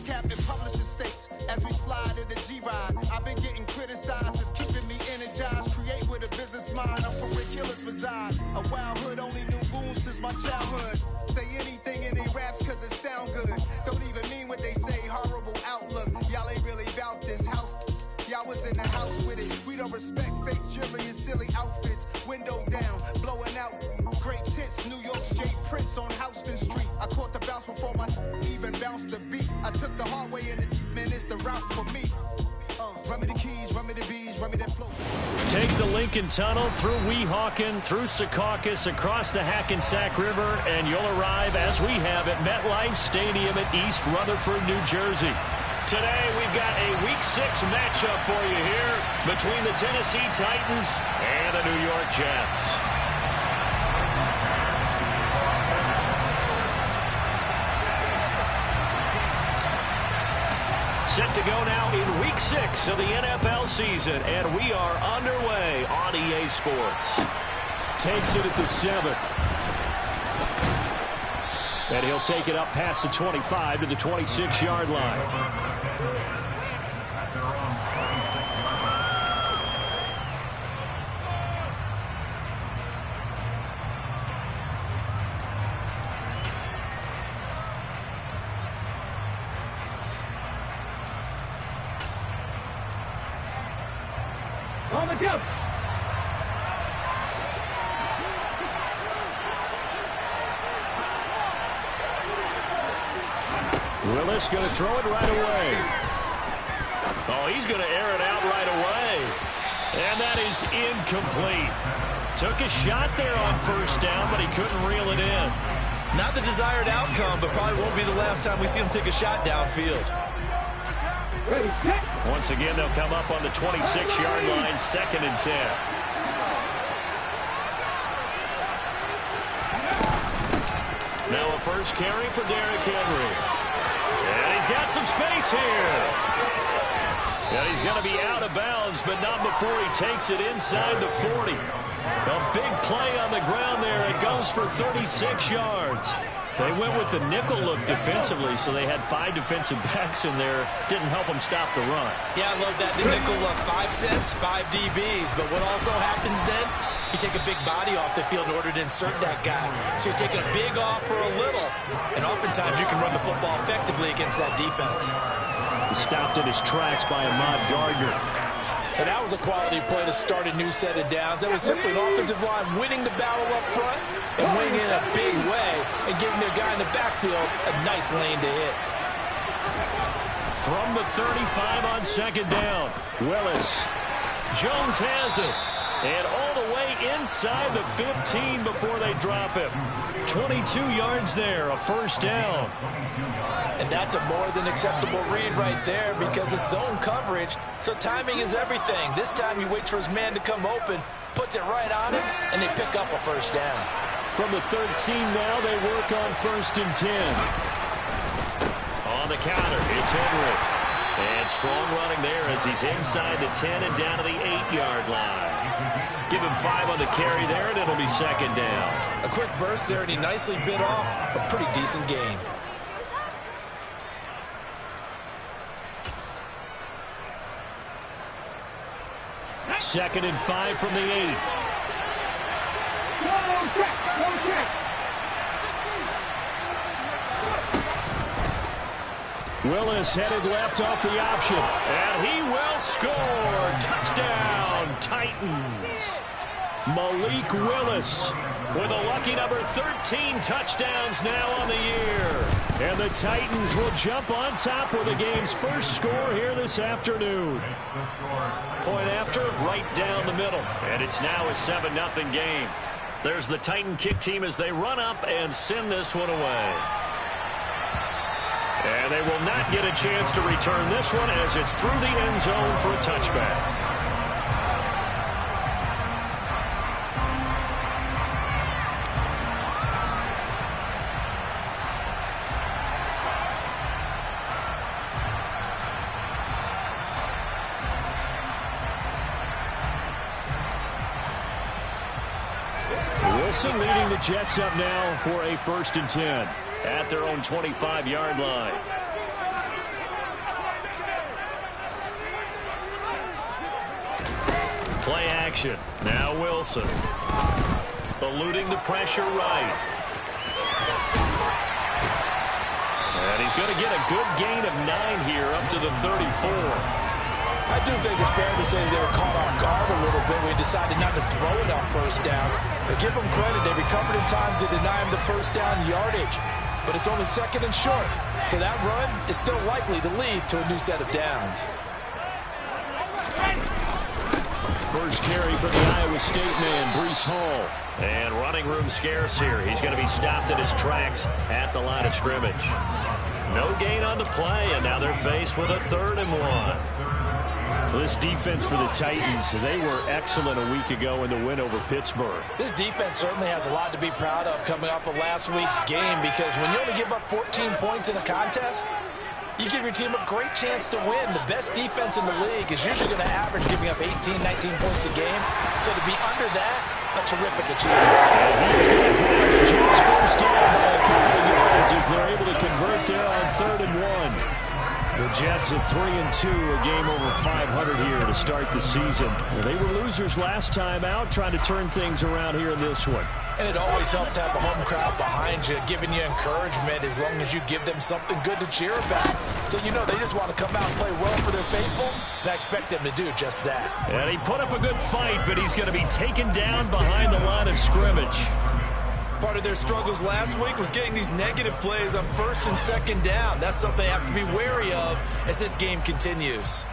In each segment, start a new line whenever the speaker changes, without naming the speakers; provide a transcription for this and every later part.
Captain Publishing States as we slide in the G-Ride. I've been getting criticized as keeping me energized. Create with a business mind, I'm for where killers reside. A wild hood, only knew goons since my childhood. Say anything in they raps cause it sound good. Don't even mean what they say, horrible outlook. Y'all ain't really about this house. Y'all was in the house with it. We don't respect fake jewelry and silly outfits. Window down, blowing out great tits. New York's Jay Prince on Houston Street. I caught the bounce before my even bounced the beat. I took the hard way in it, man, it's the route for me. Run me the keys, run me the bees, run me that flow.
Take the Lincoln Tunnel through Weehawken, through Secaucus, across the Hackensack River, and you'll arrive, as we have, at MetLife Stadium at East Rutherford, New Jersey. Today, we've got a Week 6 matchup for you here between the Tennessee Titans and the New York Jets. Set to go now in Week 6 of the NFL season, and we are underway on EA Sports. Takes it at the 7. And he'll take it up past the 25 to the 26-yard line.
On the jump.
Willis going to throw it right away. Oh, he's going to air it out right away. And that is incomplete. Took a shot there on first down, but he couldn't reel it in.
Not the desired outcome, but probably won't be the last time we see him take a shot downfield.
Ready, set.
Once again, they'll come up on the 26-yard line, 2nd and 10. Now a first carry for Derrick Henry. And he's got some space here. And he's going to be out of bounds, but not before he takes it inside the 40. A big play on the ground there. It goes for 36 yards. They went with the nickel look defensively, so they had 5 defensive backs in there. Didn't help them stop the run.
Yeah, I love that. The nickel look, 5 cents, 5 DBs. But what also happens then, you take a big body off the field in order to insert that guy. So you're taking a big off for a little. And oftentimes you can run the football effectively against that defense.
He stopped in his tracks by Ahmad Gardner.
And that was a quality play to start a new set of downs. That was simply an offensive line winning the battle up front and winning in a big way and giving their guy in the backfield a nice lane to hit.
From the 35 on 2nd down, Willis. Jones has it. And all the way inside the 15 before they drop him. 22 yards there, a first down.
And that's a more than acceptable read right there because it's zone coverage, so timing is everything. This time he waits for his man to come open, puts it right on him, and they pick up a first down.
From the 13 now, they work on 1st and 10. On the counter, it's Henry. And strong running there as he's inside the 10 and down to the 8-yard line. Give him 5 on the carry there, and it'll be 2nd down.
A quick burst there, and he nicely bit off a pretty decent gain.
Second and 5 from the 8.
Go check.
Willis headed left off the option. And he will score. Touchdown, Titans. Malik Willis with a lucky number 13 touchdowns now on the year. And the Titans will jump on top with the game's first score here this afternoon. Point after, right down the middle. And it's now a 7-0 game. There's the Titan kick team as they run up and send this one away. And they will not get a chance to return this one as it's through the end zone for a touchback. Wilson leading the Jets up now for a 1st and 10 at their own 25-yard line. Play action. Now Wilson. Eluding the pressure right. And he's going to get a good gain of 9 here up to the 34.
I do think it's fair to say they were caught off guard a little bit. We decided not to throw it on first down. But give them credit. They recovered in time to deny him the first down yardage. But it's only second and short. So that run is still likely to lead to a new set of downs.
First carry for the Iowa State man, Breece Hall. And running room scarce here. He's going to be stopped in his tracks at the line of scrimmage. No gain on the play, and now they're faced with a 3rd and 1. This defense for the Titans, they were excellent a week ago in the win over Pittsburgh.
This defense certainly has a lot to be proud of coming off of last week's game, because when you only give up 14 points in a contest, you give your team a great chance to win. The best defense in the league is usually going to average giving up 18, 19 points a game. So to be under that, a terrific achievement.
And he's going to have the Jets first down by a couple of yards as they're able to convert there on 3rd and 1. The Jets at 3-2, a game over 500 here to start the season. Well, they were losers last time out, trying to turn things around here in this one.
And it always helps to have a home crowd behind you, giving you encouragement as long as you give them something good to cheer about. So you know they just want to come out and play well for their faithful, and I expect them to do just that.
And he put up a good fight, but he's going to be taken down behind the line of scrimmage.
Part of their struggles last week was getting these negative plays on 1st and 2nd down. That's something they have to be wary of as this game continues.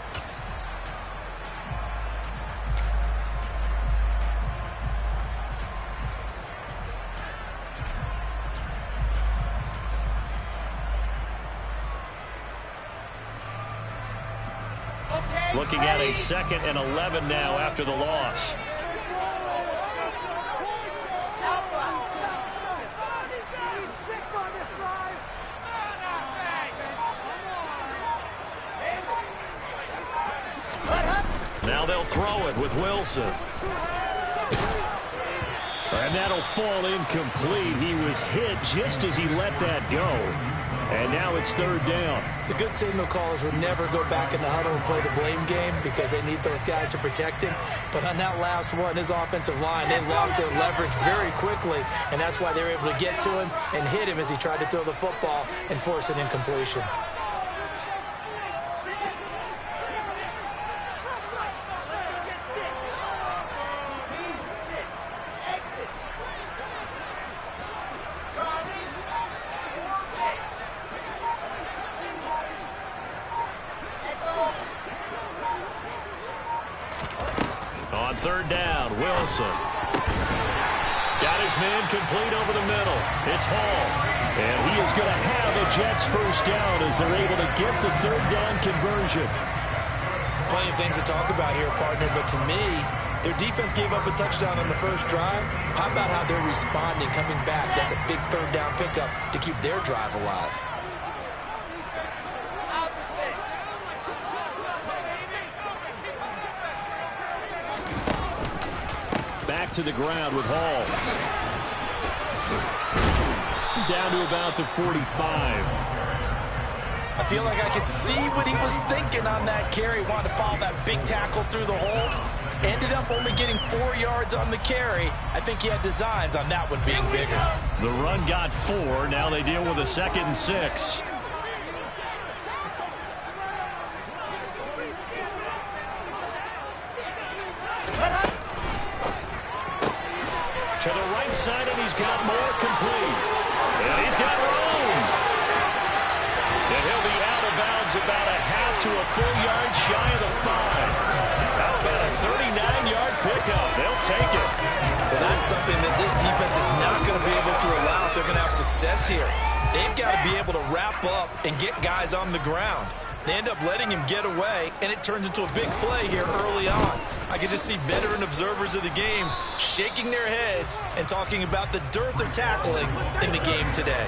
Looking at a 2nd and 11 now after the loss. Now they'll throw it with Wilson. And that'll fall incomplete. He was hit just as he let that go. And now it's 3rd down.
The good signal callers would never go back in the huddle and play the blame game because they need those guys to protect him. But on that last one, his offensive line, they lost their leverage very quickly, and that's why they were able to get to him and hit him as he tried to throw the football and force an incompletion.
On 3rd down, Wilson. Got his man complete over the middle. It's Hall. And he is going to have a Jets first down as they're able to get the 3rd down conversion.
Plenty of things to talk about here, partner, but to me, their defense gave up a touchdown on the first drive. How about how they're responding, coming back? That's a big 3rd down pickup to keep their drive alive.
Back to the ground with Hall. Down to about the 45.
I feel like I could see what he was thinking on that carry. Wanted to follow that big tackle through the hole. Ended up only getting 4 yards on the carry. I think he had designs on that one being bigger.
The run got 4. Now they deal with a 2nd and 6. To the right side, and he's got more complete. And he's got room. And he'll be out of bounds about a half to a full yard shy of the 5. How about a 39-yard pickup? They'll take it.
Well, that's something that this defense is not going to be able to allow if they're going to have success here. They've got to be able to wrap up and get guys on the ground. They end up letting him get away, and it turns into a big play here early on. I can just see veteran observers of the game shaking their heads and talking about the dearth of tackling in the game today.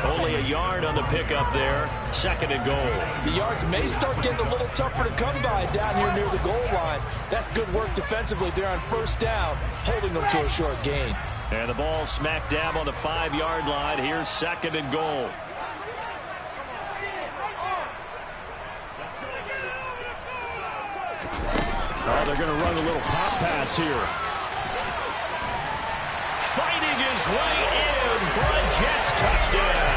Only a yard on the pickup there. 2nd and goal.
The yards may start getting a little tougher to come by down here near the goal line. That's good work defensively there on 1st down, holding them to a short gain.
And the ball smack dab on the 5-yard line. Here's 2nd and goal. Oh, they're going to run a little pop pass here. Fighting his way in for a Jets touchdown.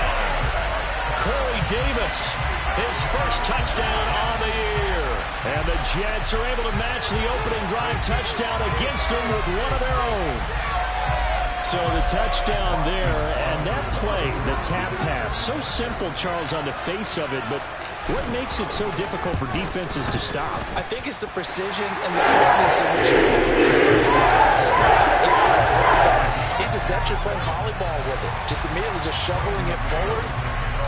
Corey Davis, his first touchdown on the year. And the Jets are able to match the opening drive touchdown against them with one of their own. So the touchdown there, and that play, the tap pass, so simple, Charles, on the face of it, but what makes it so difficult for defenses to stop?
I think it's the precision and the quickness in which the because the snap gets to the quarterback. He's essentially playing volleyball with it, just immediately just shoveling it forward.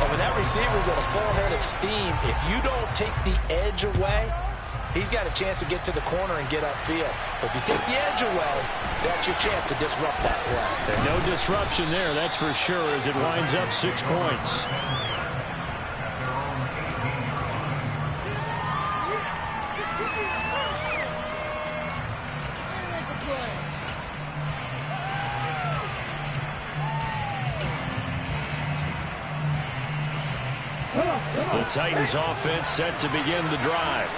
And when that receiver's at a full head of steam, if you don't take the edge away, he's got a chance to get to the corner and get upfield. But if you take the edge away, that's your chance to disrupt that play.
And no disruption there, that's for sure, as it winds up 6 points. The Titans offense set to begin the drive.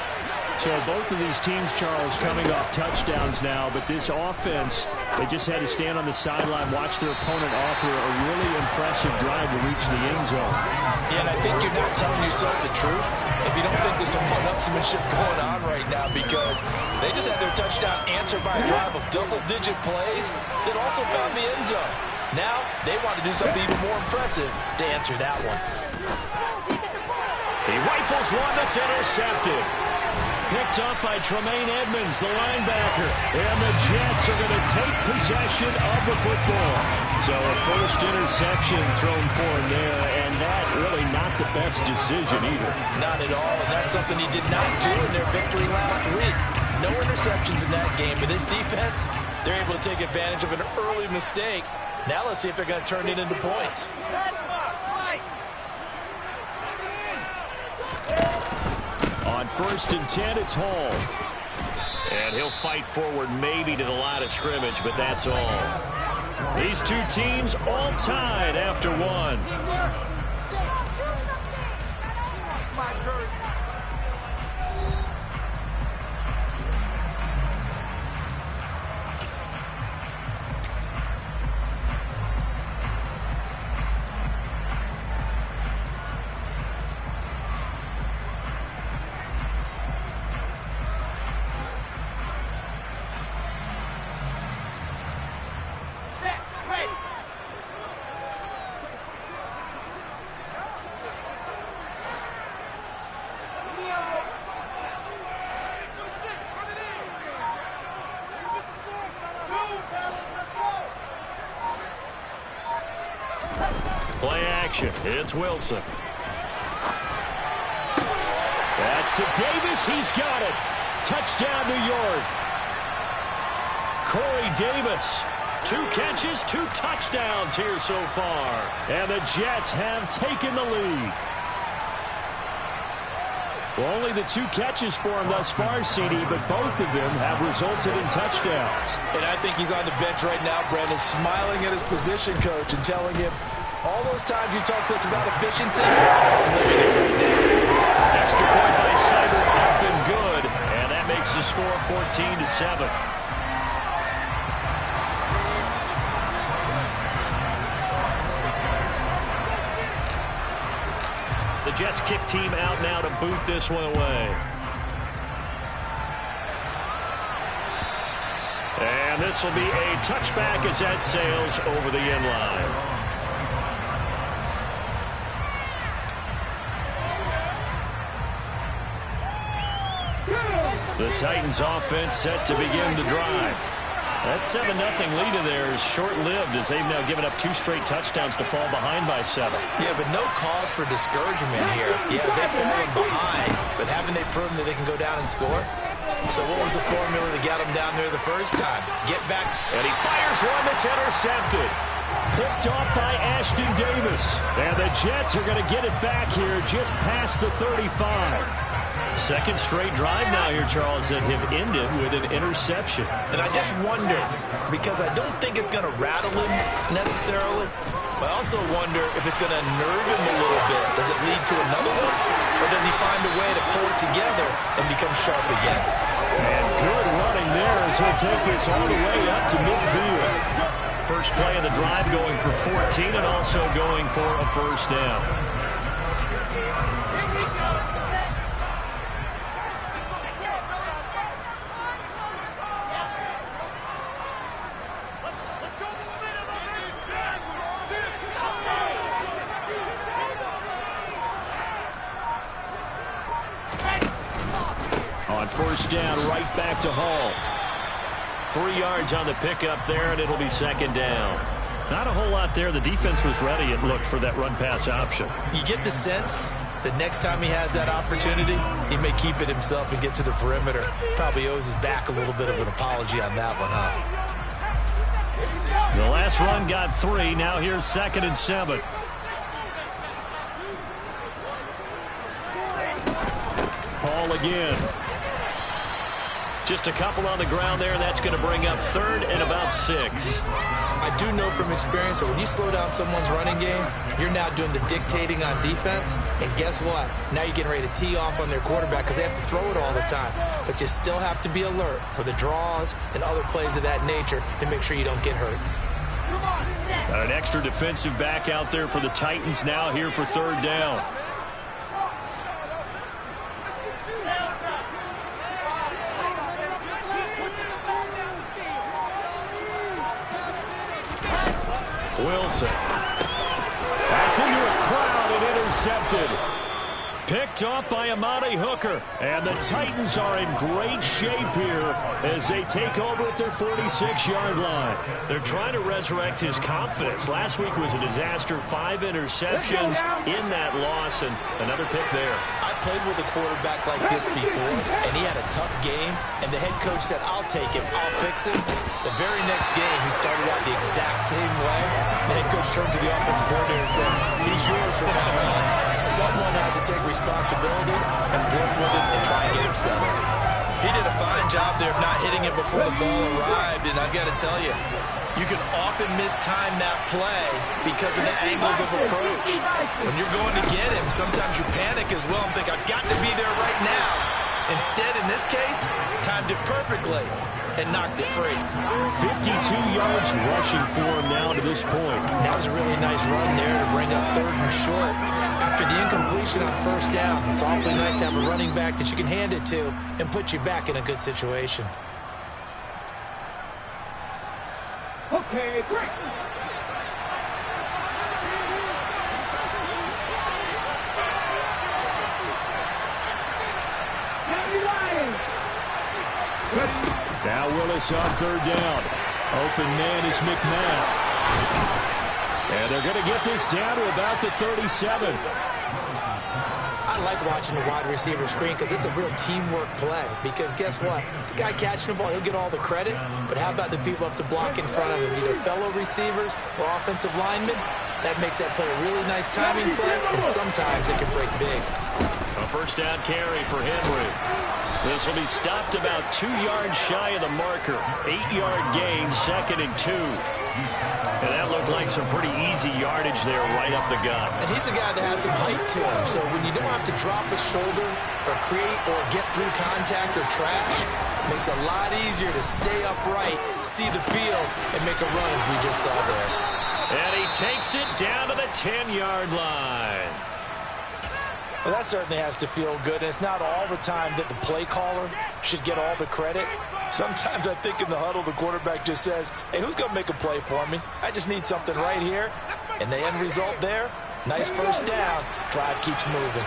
So both of these teams, Charles, coming off touchdowns now, but this offense, they just had to stand on the sideline, watch their opponent offer a really impressive drive to reach the end zone.
Yeah, and I think you're not telling yourself the truth if you don't think there's some one-upsmanship going on right now, because they just had their touchdown answered by a drive of double-digit plays that also found the end zone. Now they want to do something even more impressive to answer that one.
He rifles one that's intercepted. Picked up by Tremaine Edmonds, the linebacker. And the Jets are going to take possession of the football. So a first interception thrown for him there, and that really not the best decision either.
Not at all, and that's something he did not do in their victory last week. No interceptions in that game, but this defense, they're able to take advantage of an early mistake. Now let's see if they're going to turn it into points.
On 1st and 10, it's Hall. And he'll fight forward maybe to the line of scrimmage, but that's all. These two teams all tied after one. Play action. It's Wilson. That's to Davis. He's got it. Touchdown, New York. Corey Davis. 2 catches, 2 touchdowns here so far. And the Jets have taken the lead. Well, only the 2 catches for him thus far, CD, but both of them have resulted in touchdowns.
And I think he's on the bench right now, Brandon, smiling at his position coach and telling him, all those times you talked to us about efficiency, I'm living it right now.
Extra point by Cyber, up and good. And that makes the score 14-7. The Jets kick team out now to boot this one away. And this will be a touchback as that sails over the end line. The Titans offense set to begin the drive. That 7-0 lead of theirs short-lived as they've now given up 2 straight touchdowns to fall behind by 7.
Yeah, but no cause for discouragement here. Yeah, they've fallen behind, but haven't they proven that they can go down and score? So what was the formula that got them down there the first time? Get back.
And he fires one that's intercepted. Picked off by Ashton Davis. And the Jets are going to get it back here just past the 35. Second straight drive now here, Charles, that have ended with an interception.
And I just wonder, because I don't think it's going to rattle him necessarily, but I also wonder if it's going to nerve him a little bit. Does it lead to another one? Or does he find a way to pull it together and become sharp again?
And good running there as he'll take this all the way up to midfield. First play of the drive going for 14 and also going for a first down. On first down, right back to Hall. 3 yards on the pickup there, and it'll be second down. Not a whole lot there. The defense was ready and looked for that run-pass option.
You get the sense that next time he has that opportunity, he may keep it himself and get to the perimeter. Probably owes his back a little bit of an apology on that one, huh?
The last run got 3. Now here's 2nd and 7. Hall again. Just a couple on the ground there. That's going to bring up 3rd and about 6.
I do know from experience that when you slow down someone's running game, you're now doing the dictating on defense. And guess what? Now you're getting ready to tee off on their quarterback because they have to throw it all the time. But you still have to be alert for the draws and other plays of that nature to make sure you don't get hurt.
Got an extra defensive back out there for the Titans now here for 3rd down. Wilson. That's into a crowd and intercepted. Picked off by Amani Hooker. And the Titans are in great shape here as they take over at their 46-yard line. They're trying to resurrect his confidence. Last week was a disaster. 5 interceptions in that loss, and another pick there.
I played with a quarterback like this before, and he had a tough game, and the head coach said, I'll take him, I'll fix him. The very next game, he started out the exact same way. The head coach turned to the offensive coordinator and said, he's yours from now on. Someone has to take responsibility and work with him and try and get him settled. He did a fine job there of not hitting him before the ball arrived, and I've got to tell you, you can often mistime that play because of the angles of approach. When you're going to get him, sometimes you panic as well and think, I've got to be there right now. Instead, in this case, timed it perfectly and knocked it free.
52 yards rushing for him now to this point.
That was a really nice run there to bring up 3rd and short. After the incompletion on first down, it's awfully nice to have a running back that you can hand it to and put you back in a good situation.
Okay, great.
Now Willis on 3rd down. Open man is McMahon. And they're going to get this down to about the 37.
I like watching the wide receiver screen because it's a real teamwork play. Because guess what? The guy catching the ball, he'll get all the credit. But how about the people have to block in front of him, either fellow receivers or offensive linemen? That makes that play a really nice timing play, and sometimes it can break big.
A first down carry for Henry. This will be stopped about 2 yards shy of the marker. 8-yard gain, 2nd and 2. And that looked like some pretty easy yardage there right up the gut.
And he's a guy that has some height to him. So when you don't have to drop a shoulder or create or get through contact or trash, it makes it a lot easier to stay upright, see the field, and make a run as we just saw there.
And he takes it down to the 10-yard line.
Well, that certainly has to feel good. And it's not all the time that the play caller should get all the credit. Sometimes I think in the huddle, the quarterback just says, hey, who's going to make a play for me? I just need something right here. And the end result there, nice first down. Drive keeps moving.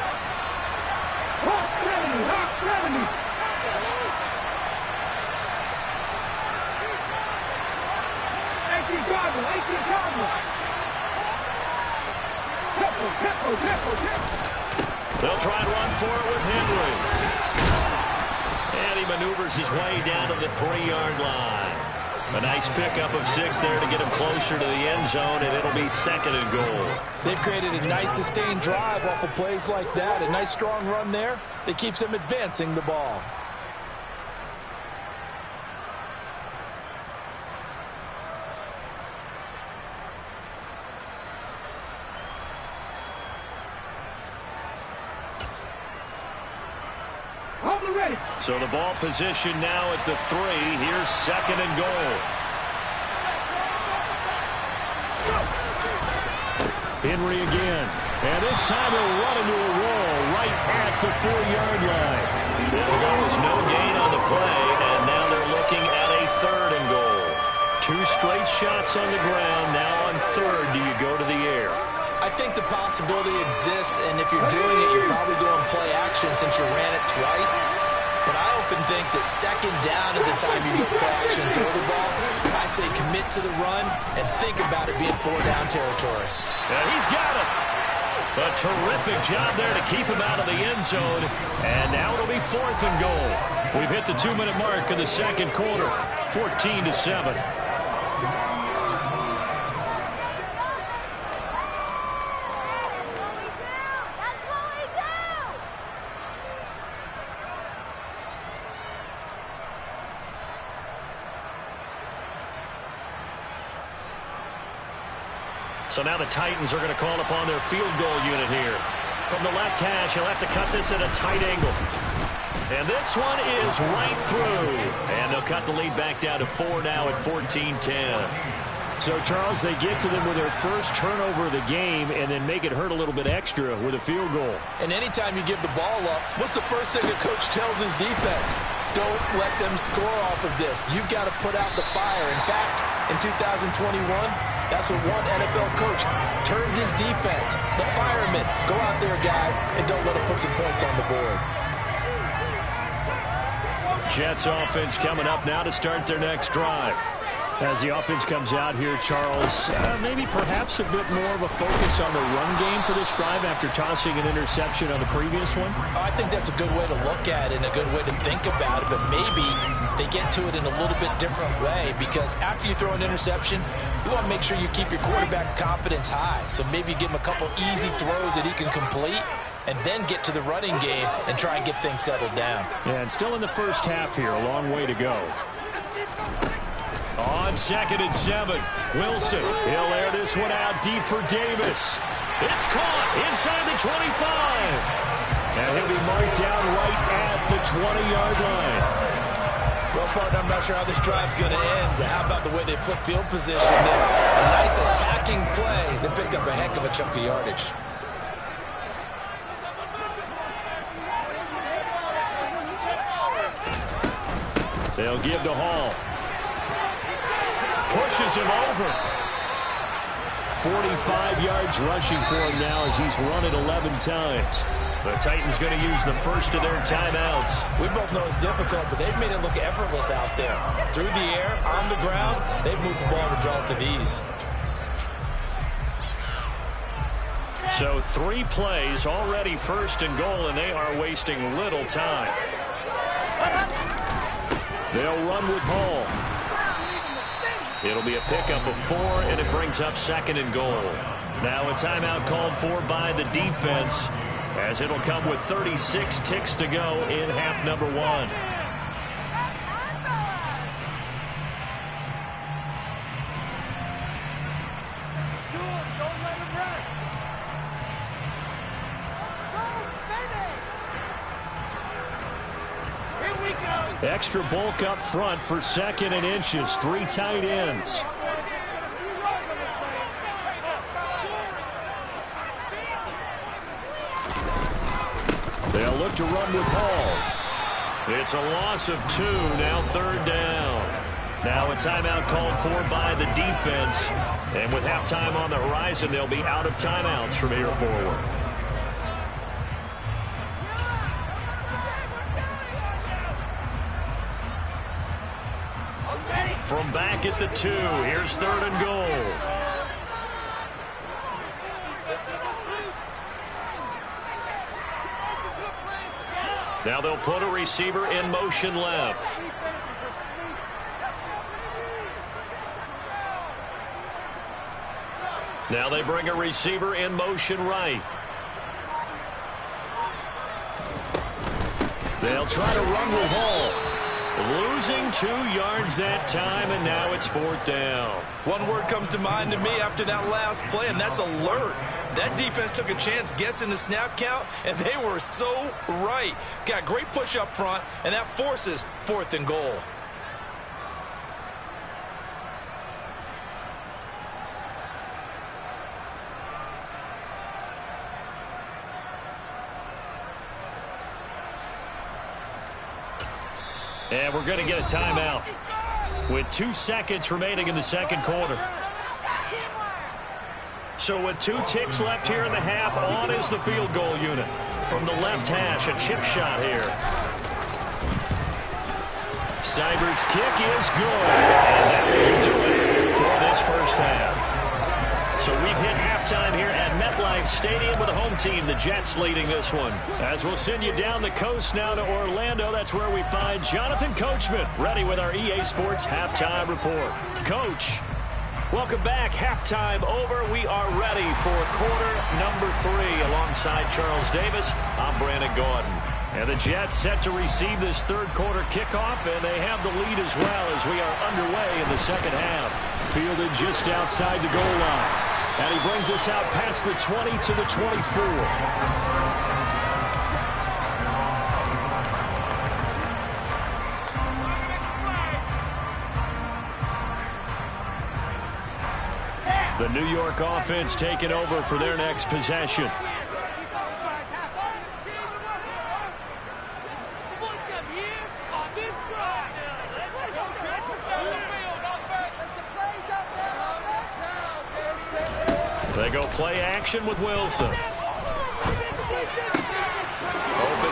They'll try and run for it with Henry. And he maneuvers his way down to the 3-yard line. A nice pickup of 6 there to get him closer to the end zone, and it'll be 2nd and goal.
They've created a nice sustained drive off of plays like that. A nice strong run there that keeps them advancing the ball.
On the ready.
So the ball position now at the 3. Here's 2nd and goal. Henry again. And this time he'll run into a roll right at the 4-yard line. There was no gain on the play, and now they're looking at a 3rd and goal. 2 straight shots on the ground. Now on 3rd, do you go to the air?
I think the possibility exists, and if you're doing it, you're probably going to play action since you ran it twice. But I often think that 2nd down is the time you go play action and throw the ball. I say commit to the run and think about it being 4-down territory.
He's got it. A terrific job there to keep him out of the end zone. And now it'll be 4th and goal. We've hit the 2-minute mark in the 2nd quarter. 14-7. So now the Titans are going to call upon their field goal unit here. From the left hash, he'll have to cut this at a tight angle. And this one is right through. And they'll cut the lead back down to 4 now at 14-10. So, Charles, they get to them with their first turnover of the game and then make it hurt a little bit extra with a field goal.
And anytime you give the ball up, what's the first thing the coach tells his defense? Don't let them score off of this. You've got to put out the fire. In fact, in 2021, that's what one NFL coach turned his defense. The firemen. Go out there, guys, and don't let them put some points on the board.
Jets offense coming up now to start their next drive. As the offense comes out here, Charles, maybe perhaps a bit more of a focus on the run game for this drive after tossing an interception on the previous one?
I think that's a good way to look at it and a good way to think about it, but maybe they get to it in a little bit different way because after you throw an interception, you want to make sure you keep your quarterback's confidence high. So maybe give him a couple easy throws that he can complete and then get to the running game and try and get things settled down.
Yeah, and still in the first half here, a long way to go. On 2nd and 7, Wilson. He'll air this one out deep for Davis. It's caught inside the 25. And he'll be marked down right at the 20-yard line.
Well, partner, I'm not sure how this drive's going to end, but how about the way they flip field position there? A nice attacking play that picked up a heck of a chunk of yardage.
They'll give to Hall. Pushes him over. 45 yards rushing for him now as he's run it 11 times. The Titans going to use the first of their timeouts.
We both know it's difficult, but they've made it look effortless out there. Through the air, on the ground, they've moved the ball with relative ease.
So 3 plays, already 1st and goal, and they are wasting little time. They'll run with Hall. It'll be a pickup of 4, and it brings up 2nd and goal. Now a timeout called for by the defense, as it'll come with 36 ticks to go in half number 1.
Don't let him rest. Here we go.
Extra bulk up front for 2nd and inches. 3 tight ends. They'll look to run with Hall. It's a loss of 2, now 3rd down. Now a timeout called for by the defense. And with halftime on the horizon, they'll be out of timeouts from here forward. From back at the 2, here's 3rd and goal. Now they'll put a receiver in motion left. Now they bring a receiver in motion right. They'll try to run with Hall. Losing 2 yards that time, and now it's 4th down.
One word comes to mind to me after that last play, and that's alert. That defense took a chance guessing the snap count, and they were so right. Got great push up front, and that forces 4th and goal.
And we're going to get a timeout with 2 seconds remaining in the second quarter. So with 2 ticks left here in the half, on is the field goal unit. From the left hash, a chip shot here. Seibert's kick is good. And that will do it for this first half. So we've hit halftime here at MetLife Stadium with the home team, the Jets, leading this one. As we'll send you down the coast now to Orlando, that's where we find Jonathan Coachman, ready with our EA Sports Halftime Report. Coach, welcome back. Halftime over. We are ready for quarter number 3. Alongside Charles Davis, I'm Brandon Gordon. And the Jets set to receive this third quarter kickoff, and they have the lead as well as we are underway in the second half. Fielded just outside the goal line. And he brings us out past the 20 to the 24. The New York offense taking over for their next possession. They go play action with Wilson. Open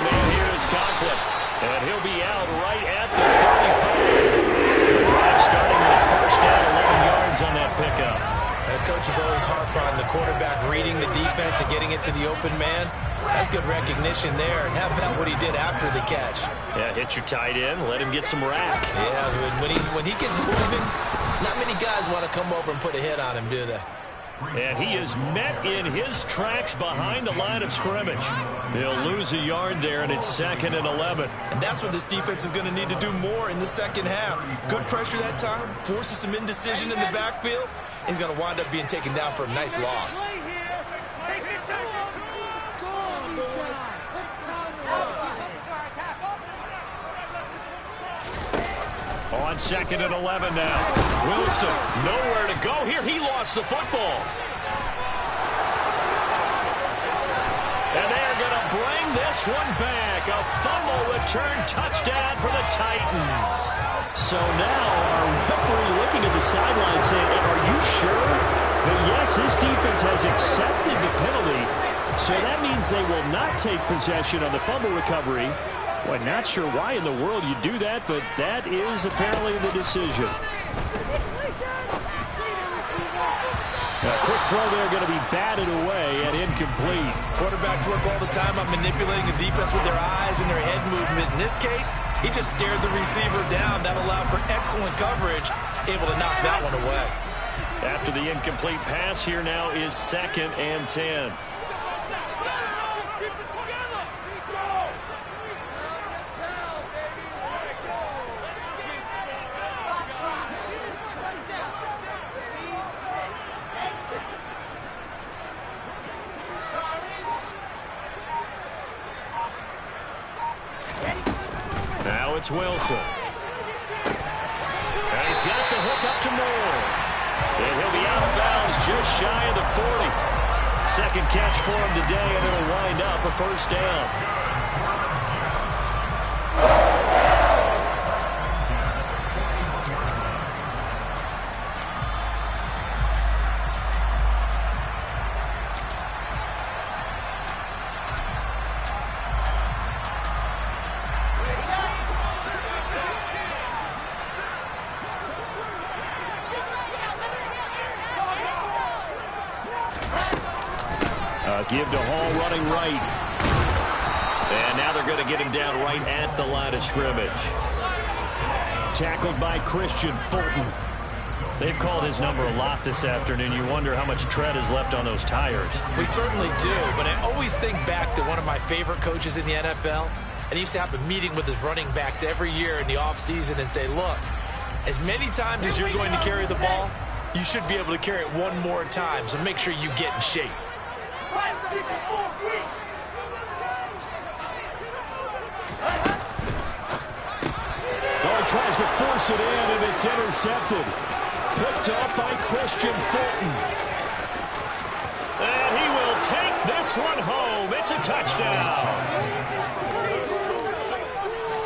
man here is Conklin. And he'll be out right at the 35. The drive starting with a first down, 11 yards on that pickup.
The coach is always harp on the quarterback reading the defense and getting it to the open man. That's good recognition there. And how about what he did after the catch?
Yeah, hit your tight end, let him get some rack.
Yeah, when he gets moving, not many guys want to come over and put a hit on him, do they?
And he is met in his tracks behind the line of scrimmage. He'll lose a yard there, and it's 2nd and 11.
And that's what this defense is going to need to do more in the second half. Good pressure that time, forces some indecision in the backfield. He's going to wind up being taken down for a nice loss.
On 2nd and 11 now. Wilson, nowhere to go here. He lost the football. And they are going to bring this one back. A fumble return touchdown for the Titans. So now our referee looking at the sideline saying, are you sure? But yes, this defense has accepted the penalty. So that means they will not take possession on the fumble recovery. Well, not sure why in the world you do that, but that is apparently the decision. A quick throw there going to be batted away and incomplete.
Quarterbacks work all the time on manipulating the defense with their eyes and their head movement. In this case, he just stared the receiver down. That allowed for excellent coverage, able to knock that one away.
After the incomplete pass, here now is 2nd and 10. Now it's Wilson. And he's got the hook up to Moore. And he'll be out of bounds just shy of the 40. Second catch for him today, and it'll wind up a first down. Give to Hall running right. And now they're going to get him down right at the line of scrimmage. Tackled by Christian Fulton. They've called his number a lot this afternoon. You wonder how much tread is left on those tires.
We certainly do, but I always think back to one of my favorite coaches in the NFL, and he used to have a meeting with his running backs every year in the offseason and say, look, as many times as you're going to carry the ball, you should be able to carry it one more time, so make sure you get in shape.
Oh, he tries to force it in, and it's intercepted. Picked up by Christian Fulton. And he will take this one home. It's a touchdown.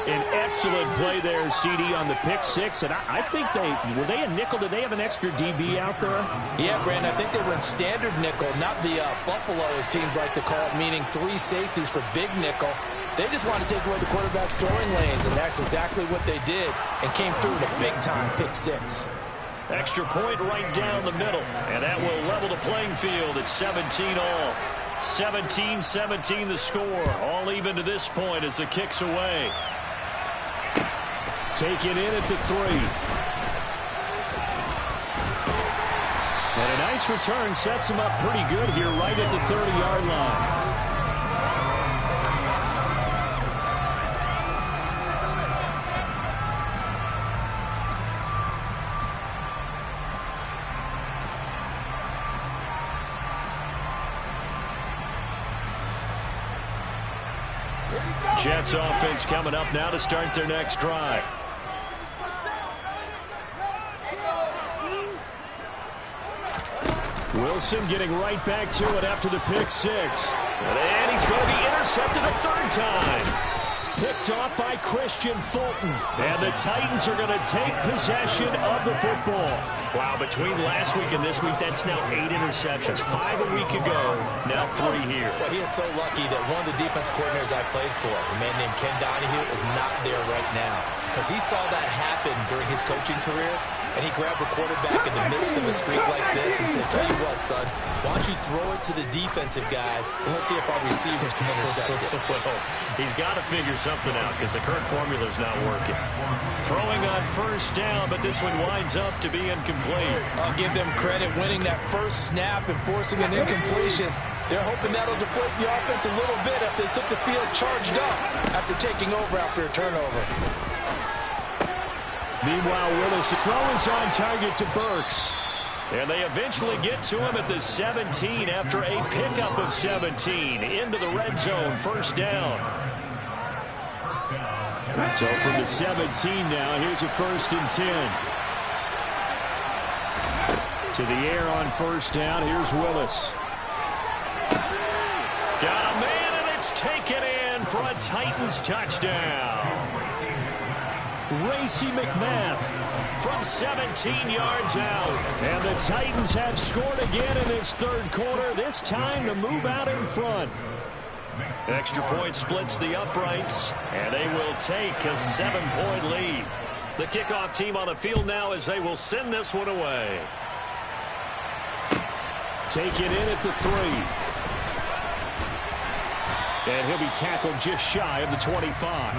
An excellent play there, CD, on the pick six. And I think were they a nickel? Did they have an extra DB out there?
Yeah, Brandon, I think they went standard nickel, not the Buffalo, as teams like to call it, meaning 3 safeties for big nickel. They just want to take away the quarterback's throwing lanes, and that's exactly what they did and came through with a big-time pick six.
Extra point right down the middle, and that will level the playing field at 17 all. 17-17 the score, all even to this point as the kick's away. Taken in at the 3. And a nice return sets him up pretty good here right at the 30-yard line. Jets offense coming up now to start their next drive. Wilson getting right back to it after the pick six. And he's going to be intercepted a third time. Picked off by Christian Fulton. And the Titans are going to take possession of the football. Wow, between last week and this week, that's now 8 interceptions. 5 a week ago, now 3 here.
Well, he is so lucky that one of the defense coordinators I played for, a man named Ken Donahue, is not there right now. Because he saw that happen during his coaching career, and he grabbed a quarterback in the midst of a streak like this and said, tell you what, son, why don't you throw it to the defensive guys, and let's see if our receivers can intercept it.
Well, he's got to figure something out because the current formula's not working. Throwing on first down, but this one winds up to be incomplete.
I'll give them credit winning that first snap and forcing an incompletion. They're hoping that'll deflate the offense a little bit after they took the field charged up after taking over after a turnover.
Meanwhile, Willis' throw is on target to Burks. And they eventually get to him at the 17 after a pickup of 17 into the red zone, first down. So from the 17 now, here's a 1st and 10. To the air on first down, here's Willis. Got a man, and it's taken in for a Titans touchdown. Racy McMath from 17 yards out. And the Titans have scored again in this third quarter, this time to move out in front. Extra point splits the uprights, and they will take a 7-point lead. The kickoff team on the field now as they will send this one away. Take it in at the 3. And he'll be tackled just shy of the 25.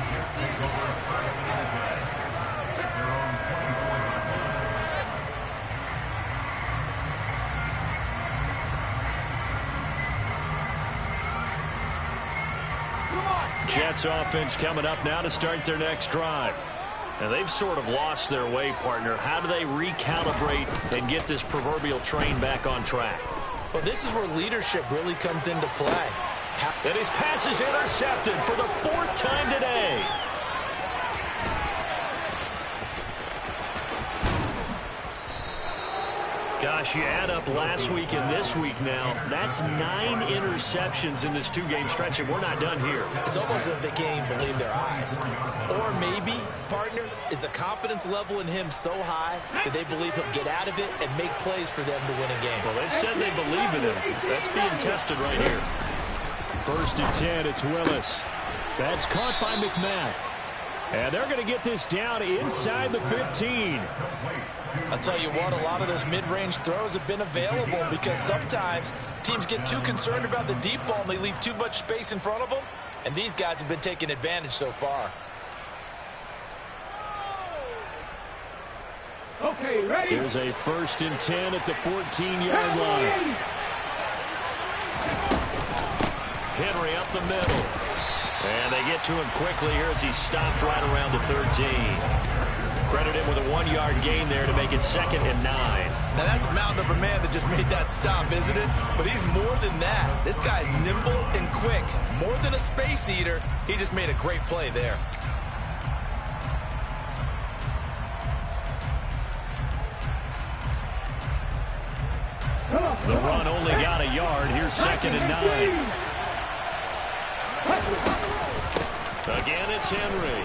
Jets offense coming up now to start their next drive. And they've sort of lost their way, partner. How do they recalibrate and get this proverbial train back on track?
Well, this is where leadership really comes into play.
And his pass is intercepted for the 4th time today. Gosh, you add up last week and this week now, that's 9 interceptions in this 2-game stretch, and we're not done here.
It's almost as if they can't even believe their eyes. Or maybe, partner, is the confidence level in him so high that they believe he'll get out of it and make plays for them to win a game.
Well, they've said they believe in him. That's being tested right here. 1st and 10, it's Willis. That's caught by McMath. And they're going to get this down inside the 15.
I'll tell you what, a lot of those mid-range throws have been available because sometimes teams get too concerned about the deep ball and they leave too much space in front of them. And these guys have been taking advantage so far.
Okay, ready?
Here's a 1st and 10 at the 14-yard line. Henry up the middle. And they get to him quickly here as he stopped right around the 13. Credit him with a 1-yard gain there to make it 2nd and 9.
Now that's a mountain of a man that just made that stop, isn't it? But he's more than that. This guy's nimble and quick. More than a space eater, he just made a great play there.
The run only got a yard. Here's 2nd and 9. Again, it's Henry.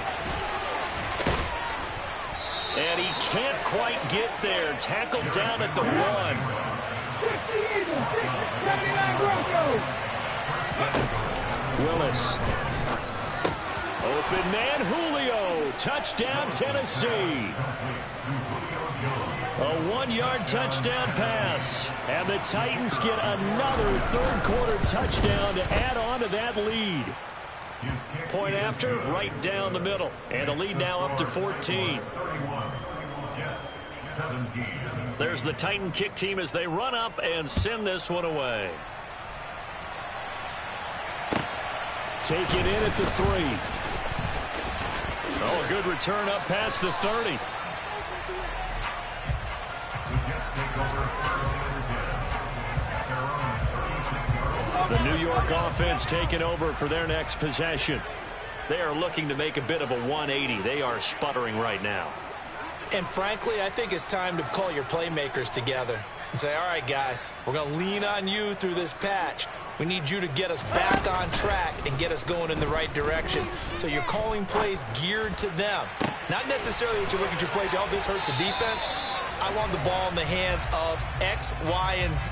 And he can't quite get there. Tackled down at the 1. Willis. Open man, Julio. Touchdown, Tennessee. A 1-yard touchdown pass. And the Titans get another third-quarter touchdown to add on to that lead. Point after, right down the middle. And the lead now up to 14. There's the Titan kick team as they run up and send this one away. Take it in at the 3. Oh, a good return up past the 30. The New York offense taking over for their next possession. They are looking to make a bit of a 180. They are sputtering right now.
And frankly, I think it's time to call your playmakers together and say, all right, guys, we're going to lean on you through this patch. We need you to get us back on track and get us going in the right direction. So you're calling plays geared to them. Not necessarily that you look at your plays, oh, this hurts the defense. I want the ball in the hands of X, Y, and Z.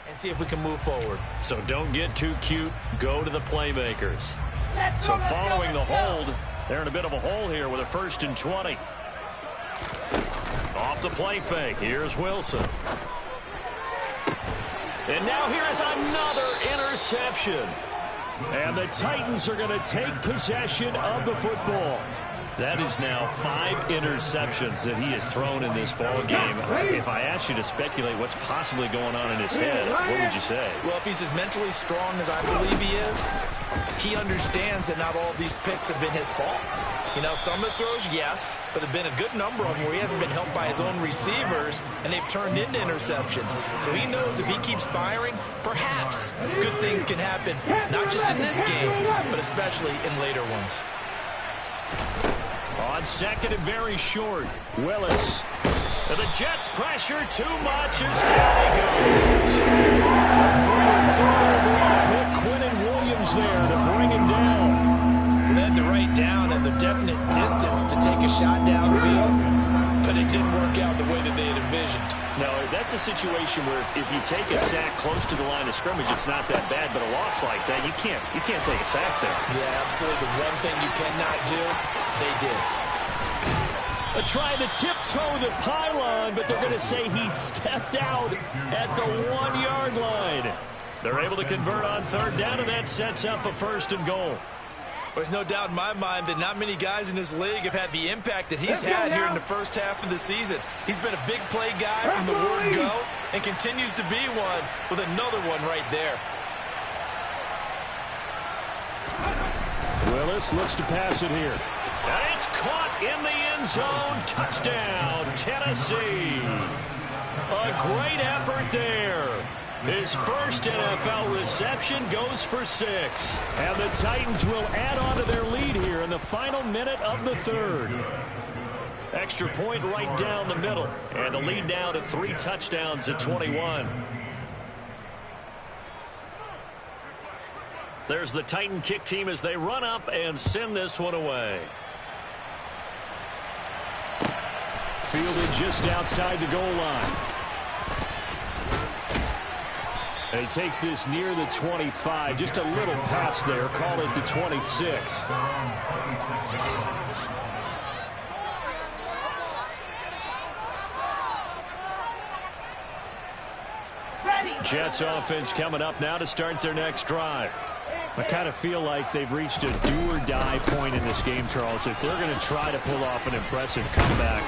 And see if we can move forward.
So don't get too cute. Go to the playmakers. So following the hold, they're in a bit of a hole here with a 1st and 20. Off the play fake. Here's Wilson. And now here is another interception. And the Titans are going to take possession of the football. That is now 5 interceptions that he has thrown in this ball game. If I asked you to speculate what's possibly going on in his head, what would you say?
Well, if he's as mentally strong as I believe he is, he understands that not all of these picks have been his fault. You know, some of the throws, yes, but there have been a good number of them where he hasn't been helped by his own receivers, and they've turned into interceptions. So he knows if he keeps firing, perhaps good things can happen, not just in this game, but especially in later ones.
On 2nd and very short, Willis. And the Jets pressure too much as down he goes. Put Quinnen Williams there to bring him down.
They had the right down and the definite distance to take a shot downfield, but it didn't work out the way that they had envisioned.
No, that's a situation where if you take a sack close to the line of scrimmage, it's not that bad, but a loss like that, you can't take a sack there.
Yeah, absolutely. The one thing you cannot do, they did.
Trying to tiptoe the pylon, but they're going to say he stepped out at the 1-yard line. They're able to convert on 3rd down, and that sets up a 1st and goal.
There's no doubt in my mind that not many guys in this league have had the impact that he's had here in the first half of the season. He's been a big play guy from the word go and continues to be one with another one right there.
Willis looks to pass it here. And it's caught in the end zone. Touchdown, Tennessee. A great effort there. His first NFL reception goes for 6. And the Titans will add on to their lead here in the final minute of the 3rd. Extra point right down the middle. And the lead now to 3 touchdowns at 21. There's the Titan kick team as they run up and send this one away. Fielded just outside the goal line. And he takes this near the 25. Just a little pass there. Call it the 26. Jets offense coming up now to start their next drive. I kind of feel like they've reached a do-or-die point in this game, Charles. If they're going to try to pull off an impressive comeback,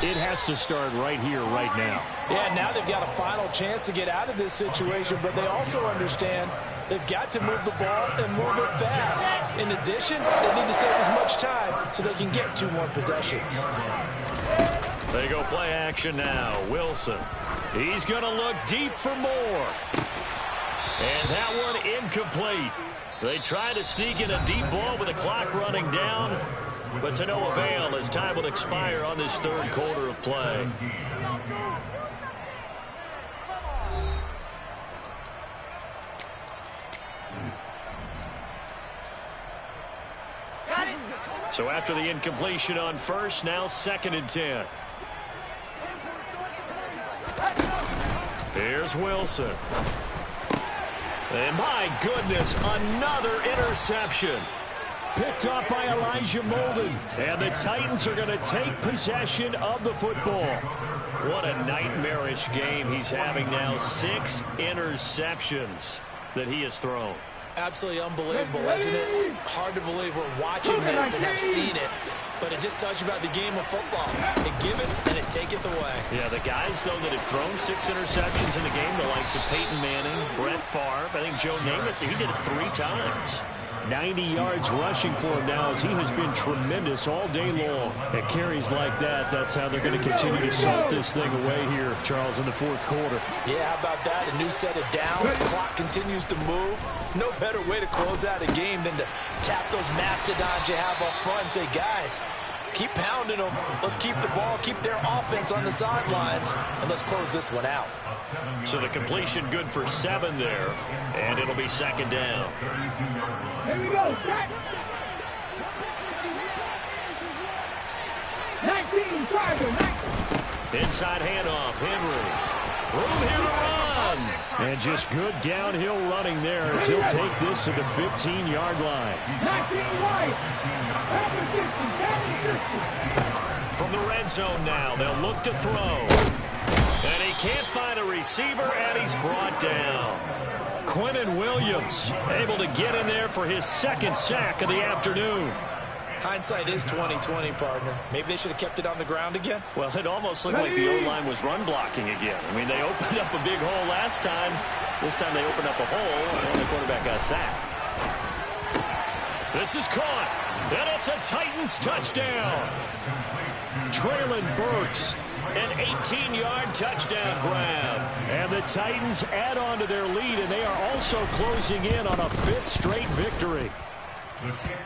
it has to start right here, right now.
Yeah, now they've got a final chance to get out of this situation, but they also understand they've got to move the ball and move it fast. In addition, they need to save as much time so they can get 2 more possessions.
They go play action now. Wilson. He's going to look deep for more. And that one incomplete. They try to sneak in a deep ball with the clock running down, but to no avail as time will expire on this third quarter of play. So after the incompletion on first, now 2nd and 10. Here's Wilson. And my goodness, another interception. Picked off by Elijah Molden. And the Titans are going to take possession of the football. What a nightmarish game he's having now. 6 interceptions that he has thrown.
Absolutely unbelievable, isn't it? Hard to believe we're watching this and have seen it. But it just tells you about the game of football. It giveth and it taketh away.
Yeah, the guys, though, that have thrown 6 interceptions in the game, the likes of Peyton Manning, Brett Favre, I think Joe Namath, he did it 3 times. 90 yards rushing for him now as he has been tremendous all day long. At carries like that, that's how they're going to continue to salt this thing away here, Charles, in the 4th quarter.
Yeah, how about that? A new set of downs. Clock continues to move. No better way to close out a game than to tap those mastodons you have up front and say, guys, keep pounding them. Let's keep the ball, keep their offense on the sidelines, and let's close this one out.
So the completion good for 7 there, and it'll be 2nd down.
Here we go. 19, driver,
Inside handoff, Henry. Room here to run. And just good downhill running there as he'll take this to the 15-yard line.
19 right.
From the red zone now, they'll look to throw. And he can't find a receiver, and he's brought down. Quinnen Williams able to get in there for his 2nd sack of the afternoon.
Hindsight is 20/20, partner. Maybe they should have kept it on the ground again.
Well, it almost looked like the O-line was run blocking again. I mean, they opened up a big hole last time. This time they opened up a hole, and the quarterback got sacked. This is caught, and it's a Titans touchdown. Traylon Burks, an 18-yard touchdown grab. And the Titans add on to their lead, and they are also closing in on a 5th straight victory.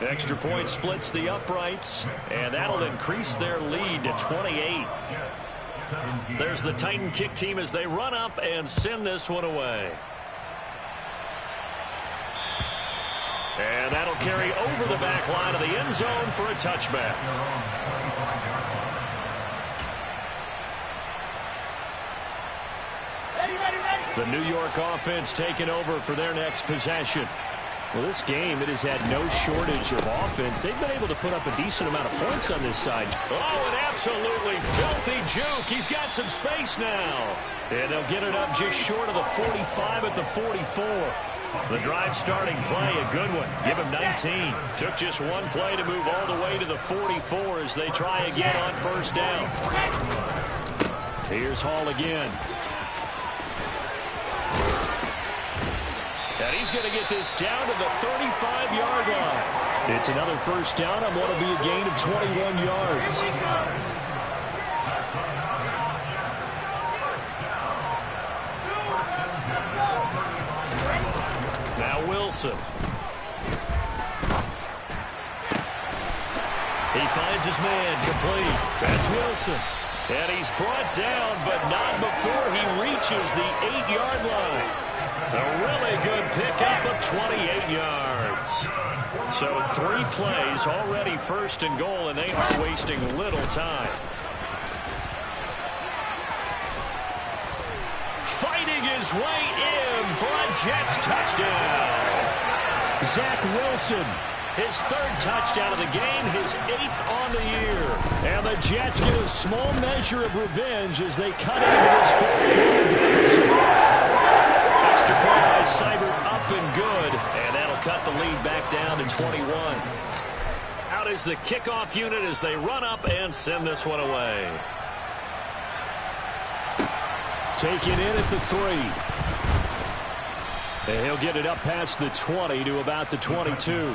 Extra point splits the uprights, and that'll increase their lead to 28. There's the Titan kick team as they run up and send this one away. And that'll carry over the back line of the end zone for a touchback. The New York offense taking over for their next possession. Well, this game, it has had no shortage of offense. They've been able to put up a decent amount of points on this side. Oh, an absolutely filthy juke. He's got some space now. And they'll get it up just short of the 45 at the 44. The drive starting play, a good one. Give him 19. Took just one play to move all the way to the 44 as they try again on 1st down. Here's Hall again. And he's going to get this down to the 35-yard line. It's another 1st down on what will be a gain of 21 yards. Now Wilson. He finds his man complete. That's Wilson. And he's brought down, but not before he reaches the 8-yard line. A really good pickup of 28 yards. So 3 plays already 1st and goal, and they are wasting little time. Fighting his way in for a Jets touchdown. Zach Wilson, his 3rd touchdown of the game, his 8th on the year. And the Jets get a small measure of revenge as they cut into this 4th quarter. Extra point by Seibert up and good. And that'll cut the lead back down to 21. Out is the kickoff unit as they run up and send this one away. Taken in at the 3. And he'll get it up past the 20 to about the 22.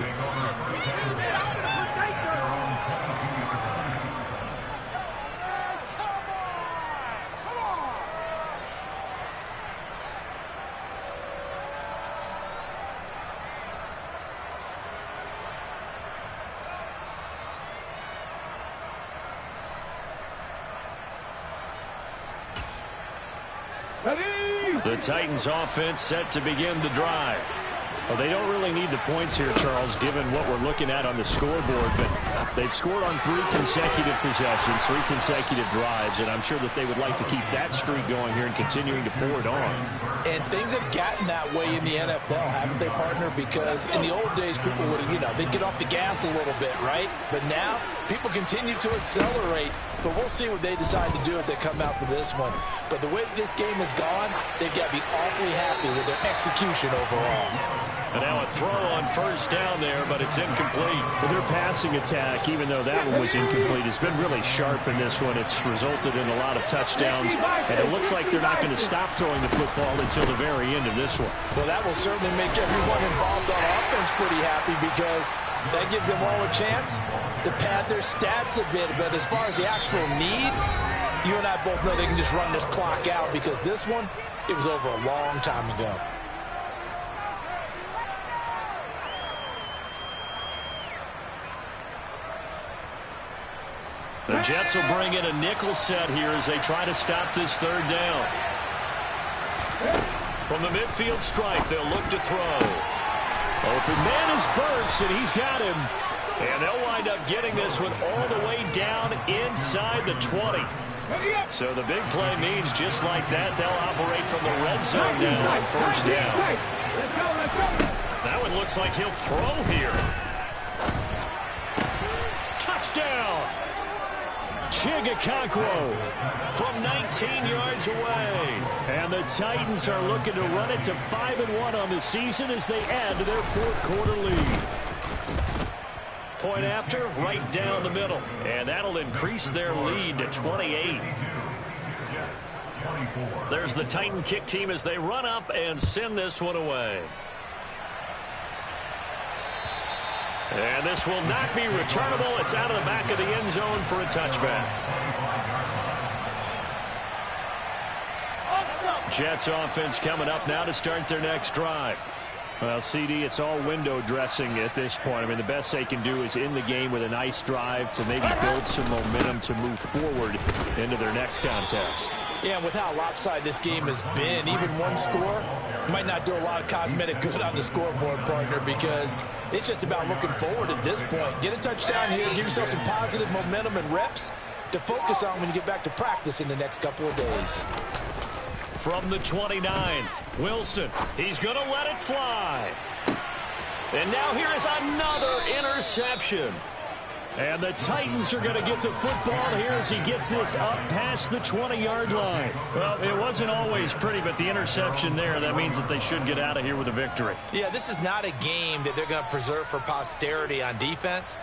The Titans offense set to begin the drive. Well, they don't really need the points here, Charles, given what we're looking at on the scoreboard. But they've scored on 3 consecutive possessions, 3 consecutive drives, and I'm sure that they would like to keep that streak going here and continuing to pour it on.
And things have gotten that way in the NFL, haven't they, partner? Because in the old days, people would, they'd get off the gas a little bit, right? But now, people continue to accelerate. But we'll see what they decide to do as they come out for this one. But the way this game has gone, they've got to be awfully happy with their execution overall.
And now a throw on first down there, but it's incomplete. Well, their passing attack, even though that one was incomplete, has been really sharp in this one. It's resulted in a lot of touchdowns, and it looks like they're not going to stop throwing the football until the very end of this one.
Well, that will certainly make everyone involved on offense pretty happy because that gives them all a chance to pad their stats a bit. But as far as the actual need, you and I both know they can just run this clock out because this one, it was over a long time ago.
The Jets will bring in a nickel set here as they try to stop this third down. From the midfield stripe, they'll look to throw. Open man is Burks, and he's got him. And they'll wind up getting this one all the way down inside the 20. So the big play means just like that, they'll operate from the red zone now on first down. That one looks like he'll throw here. Touchdown! Chigakakwo from 19 yards away. And the Titans are looking to run it to 5-1 on the season as they add to their fourth-quarter lead. Point after, right down the middle. And that'll increase their lead to 28. There's the Titan kick team as they run up and send this one away. And this will not be returnable. It's out of the back of the end zone for a touchback. Jets offense coming up now to start their next drive. Well, CD, it's all window dressing at this point. I mean, the best they can do is in the game with a nice drive to maybe build some momentum to move forward into their next contest.
Yeah, and with how lopsided this game has been, even one score might not do a lot of cosmetic good on the scoreboard, partner, because it's just about looking forward at this point. Get a touchdown here, give yourself some positive momentum and reps to focus on when you get back to practice in the next couple of days.
From the 29, Wilson, he's going to let it fly. And now here is another interception. And the Titans are going to get the football here as he gets this up past the 20-yard line. Well, it wasn't always pretty, but the interception there, that means that they should get out of here with a victory.
Yeah, this is not a game that they're going to preserve for posterity on defense,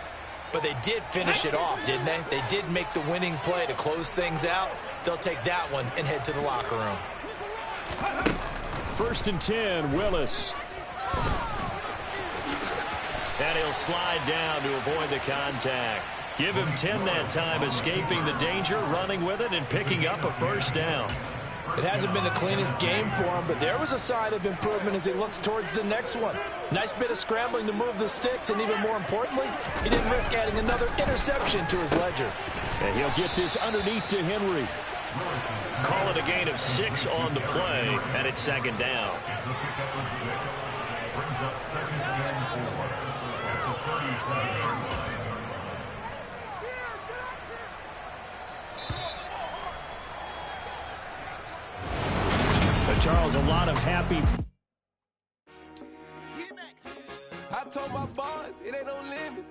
but they did finish it off, didn't they? They did make the winning play to close things out. They'll take that one and head to the locker room.
1st and 10, Willis. And he'll slide down to avoid the contact. Give him 10 that time, escaping the danger, running with it, and picking up a first down.
It hasn't been the cleanest game for him, but there was a sign of improvement as he looks towards the next one. Nice bit of scrambling to move the sticks, and even more importantly, he didn't risk adding another interception to his ledger.
And he'll get this underneath to Henry. Call it a gain of 6 on the play, and it's 2nd down. But Charles, a lot of happy.
I told my boss, it ain't no limit.